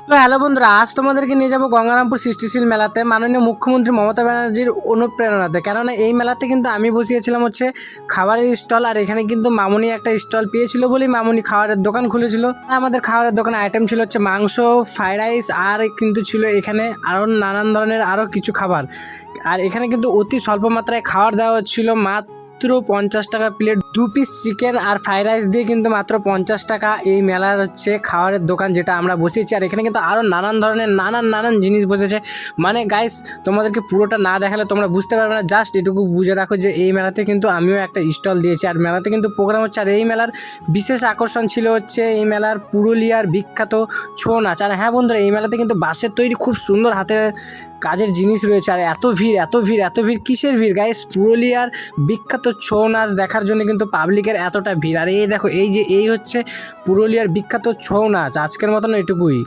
তো হ্যালো বন্ধুরা, আজ তোমাদেরকে নিয়ে যাবো গঙ্গারামপুর সৃষ্টিশীল মেলাতে মাননীয় মুখ্যমন্ত্রী মমতা ব্যানার্জির অনুপ্রেরণাতে। কেননা এই মেলাতে কিন্তু আমি বসিয়েছিলাম হচ্ছে খাবারের স্টল, আর এখানে কিন্তু মামুনি একটা স্টল পেয়েছিল বলেই মামুনি খাবারের দোকান খুলেছিল। আর আমাদের খাবারের দোকানে আইটেম ছিল হচ্ছে মাংস, ফ্রাইড রাইস, আর কিন্তু ছিল এখানে আরও নানান ধরনের আরও কিছু খাবার। আর এখানে কিন্তু অতি স্বল্প মাত্রায় খাবার দেওয়া হচ্ছিল, মাত্র 50 টাকা প্লেট। 2 পিস চিকেন আর ফ্রাইড রাইস দিয়ে কিন্তু মাত্র 50 টাকা এই মেলার হচ্ছে খাবারের দোকান যেটা আমরা বসেছি। আর এখানে কিন্তু আরও নানান ধরনের নানান জিনিস বসেছে। মানে গাইস, তোমাদেরকে পুরোটা না দেখালে তোমরা বুঝতে পারবে না। জাস্ট এটুকু বুঝে রাখো যে এই মেলাতে কিন্তু আমিও একটা স্টল দিয়েছি, আর মেলাতে কিন্তু প্রোগ্রাম হচ্ছে। আর এই মেলার বিশেষ আকর্ষণ ছিল হচ্ছে এই মেলার পুরুলিয়ার বিখ্যাত ছৌ নাচ। আর হ্যাঁ বন্ধুরা, এই মেলাতে কিন্তু বাঁশের তৈরি খুব সুন্দর হাতে কাজের জিনিস রয়েছে। আর এত ভিড় কিসের ভিড় গাইস? পুরুলিয়ার বিখ্যাত ছৌ নাচ দেখার জন্য কিন্তু পাবলিকের এতটা ভিড়। আর এই দেখো, এই হচ্ছে পুরুলিয়ার বিখ্যাত ছৌ নাচ। আজকের মতন এটুকুই।